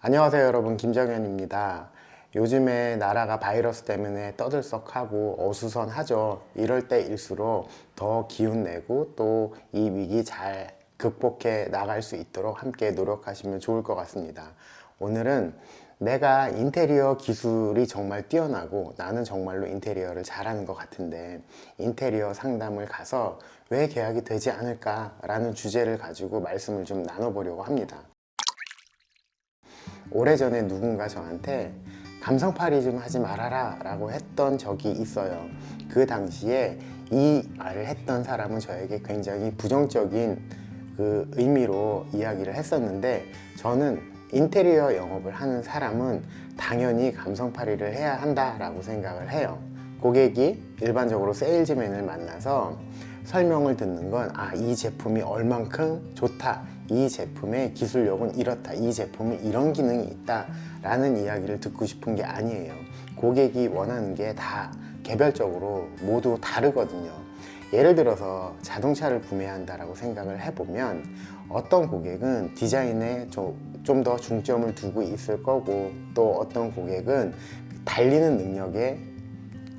안녕하세요 여러분, 김정현입니다. 요즘에 나라가 바이러스 때문에 떠들썩하고 어수선하죠. 이럴 때일수록 더 기운내고 또 이 위기 잘 극복해 나갈 수 있도록 함께 노력하시면 좋을 것 같습니다. 오늘은 내가 인테리어 기술이 정말 뛰어나고 나는 정말로 인테리어를 잘하는 것 같은데 인테리어 상담을 가서 왜 계약이 되지 않을까라는 주제를 가지고 말씀을 좀 나눠보려고 합니다. 오래전에 누군가 저한테 감성팔이 좀 하지 말아라 라고 했던 적이 있어요. 그 당시에 이 말을 했던 사람은 저에게 굉장히 부정적인 그 의미로 이야기를 했었는데, 저는 인테리어 영업을 하는 사람은 당연히 감성팔이를 해야 한다라고 생각을 해요. 고객이 일반적으로 세일즈맨을 만나서 설명을 듣는 건, 이 제품이 얼만큼 좋다, 이 제품의 기술력은 이렇다, 이 제품이 이런 기능이 있다 라는 이야기를 듣고 싶은 게 아니에요. 고객이 원하는 게 다 개별적으로 모두 다르거든요. 예를 들어서 자동차를 구매한다라고 생각을 해보면 어떤 고객은 디자인에 좀 더 중점을 두고 있을 거고, 또 어떤 고객은 달리는 능력에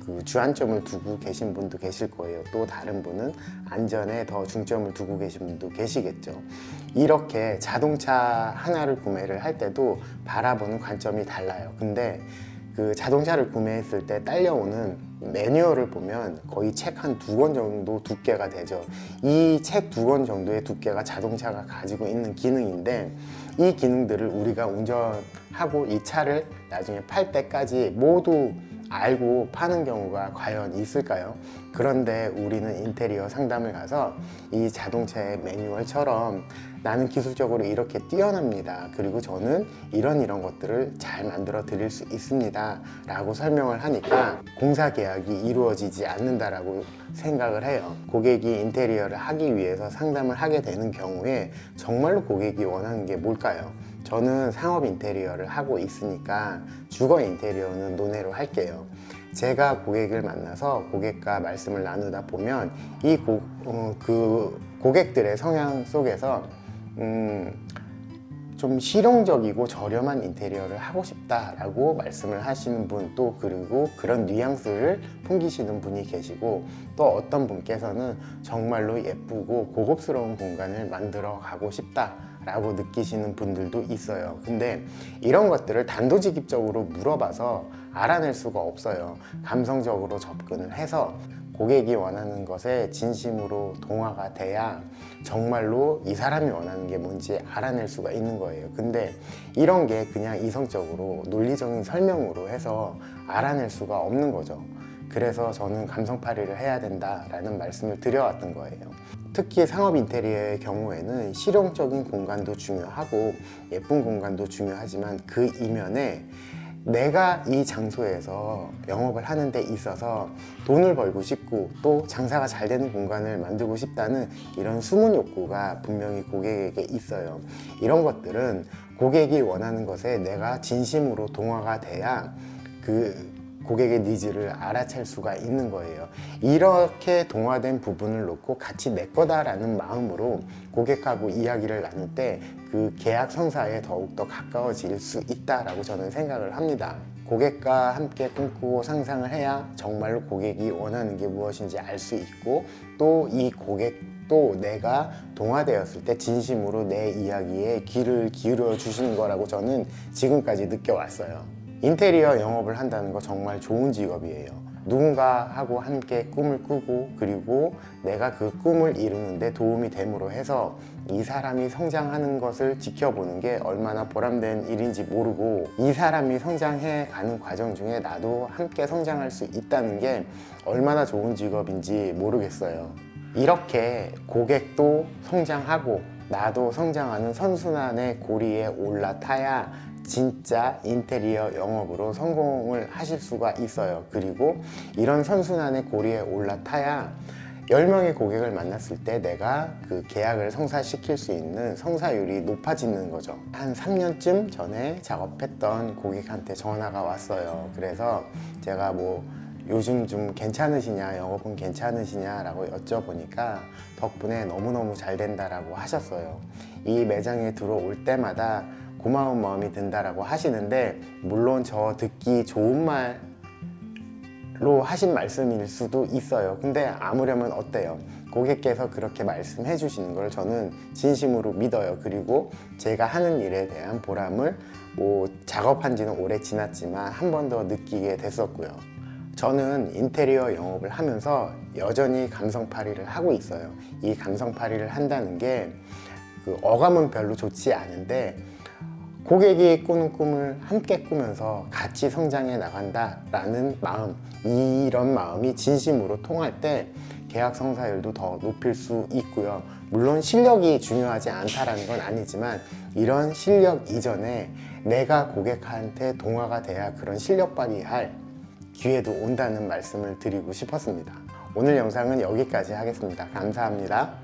그 주안점을 두고 계신 분도 계실 거예요. 또 다른 분은 안전에 더 중점을 두고 계신 분도 계시겠죠. 이렇게 자동차 하나를 구매를 할 때도 바라보는 관점이 달라요. 근데 그 자동차를 구매했을 때 딸려오는 매뉴얼을 보면 거의 책 한 2권 정도 두께가 되죠. 이 책 2권 정도의 두께가 자동차가 가지고 있는 기능인데, 이 기능들을 우리가 운전하고 이 차를 나중에 팔 때까지 모두 알고 파는 경우가 과연 있을까요? 그런데 우리는 인테리어 상담을 가서 이 자동차의 매뉴얼처럼 나는 기술적으로 이렇게 뛰어납니다, 그리고 저는 이런 것들을 잘 만들어 드릴 수 있습니다 라고 설명을 하니까 공사 계약이 이루어지지 않는다라고 생각을 해요. 고객이 인테리어를 하기 위해서 상담을 하게 되는 경우에 정말로 고객이 원하는 게 뭘까요? 저는 상업 인테리어를 하고 있으니까 주거 인테리어는 논외로 할게요. 제가 고객을 만나서 고객과 말씀을 나누다 보면 이 고객들의 성향 속에서 좀 실용적이고 저렴한 인테리어를 하고 싶다라고 말씀을 하시는 분, 또 그리고 그런 뉘앙스를 풍기시는 분이 계시고, 또 어떤 분께서는 정말로 예쁘고 고급스러운 공간을 만들어 가고 싶다 라고 느끼시는 분들도 있어요. 근데 이런 것들을 단도직입적으로 물어봐서 알아낼 수가 없어요. 감성적으로 접근을 해서 고객이 원하는 것에 진심으로 동화가 돼야 정말로 이 사람이 원하는 게 뭔지 알아낼 수가 있는 거예요. 근데 이런 게 그냥 이성적으로 논리적인 설명으로 해서 알아낼 수가 없는 거죠. 그래서 저는 감성팔이를 해야 된다라는 말씀을 드려왔던 거예요. 특히 상업 인테리어의 경우에는 실용적인 공간도 중요하고 예쁜 공간도 중요하지만 그 이면에 내가 이 장소에서 영업을 하는 데 있어서 돈을 벌고 싶고 또 장사가 잘 되는 공간을 만들고 싶다는 이런 숨은 욕구가 분명히 고객에게 있어요. 이런 것들은 고객이 원하는 것에 내가 진심으로 동화가 돼야 그 고객의 니즈를 알아챌 수가 있는 거예요. 이렇게 동화된 부분을 놓고 같이 내 거다라는 마음으로 고객하고 이야기를 나눌 때 그 계약 성사에 더욱더 가까워질 수 있다라고 저는 생각을 합니다. 고객과 함께 꿈꾸고 상상을 해야 정말로 고객이 원하는 게 무엇인지 알 수 있고, 또 이 고객도 내가 동화되었을 때 진심으로 내 이야기에 귀를 기울여 주시는 거라고 저는 지금까지 느껴왔어요. 인테리어 영업을 한다는 거 정말 좋은 직업이에요. 누군가하고 함께 꿈을 꾸고, 그리고 내가 그 꿈을 이루는데 도움이 됨으로 해서 이 사람이 성장하는 것을 지켜보는 게 얼마나 보람된 일인지 모르고, 이 사람이 성장해 가는 과정 중에 나도 함께 성장할 수 있다는 게 얼마나 좋은 직업인지 모르겠어요. 이렇게 고객도 성장하고 나도 성장하는 선순환의 고리에 올라타야 진짜 인테리어 영업으로 성공을 하실 수가 있어요. 그리고 이런 선순환의 고리에 올라타야 10명의 고객을 만났을 때 내가 그 계약을 성사시킬 수 있는 성사율이 높아지는 거죠. 한 3년쯤 전에 작업했던 고객한테 전화가 왔어요. 그래서 제가 요즘 좀 괜찮으시냐, 영업은 괜찮으시냐 라고 여쭤보니까 덕분에 너무너무 잘 된다라고 하셨어요. 이 매장에 들어올 때마다 고마운 마음이 든다라고 하시는데, 물론 저 듣기 좋은 말로 하신 말씀일 수도 있어요. 근데 아무려면 어때요? 고객께서 그렇게 말씀해 주시는 걸 저는 진심으로 믿어요. 그리고 제가 하는 일에 대한 보람을 작업한 지는 오래 지났지만 한 번 더 느끼게 됐었고요. 저는 인테리어 영업을 하면서 여전히 감성팔이를 하고 있어요. 이 감성팔이를 한다는 게 어감은 별로 좋지 않은데, 고객이 꾸는 꿈을 함께 꾸면서 같이 성장해 나간다라는 마음, 이런 마음이 진심으로 통할 때 계약 성사율도 더 높일 수 있고요. 물론 실력이 중요하지 않다라는 건 아니지만, 이런 실력 이전에 내가 고객한테 동화가 돼야 그런 실력 발휘할 기회도 온다는 말씀을 드리고 싶었습니다. 오늘 영상은 여기까지 하겠습니다. 감사합니다.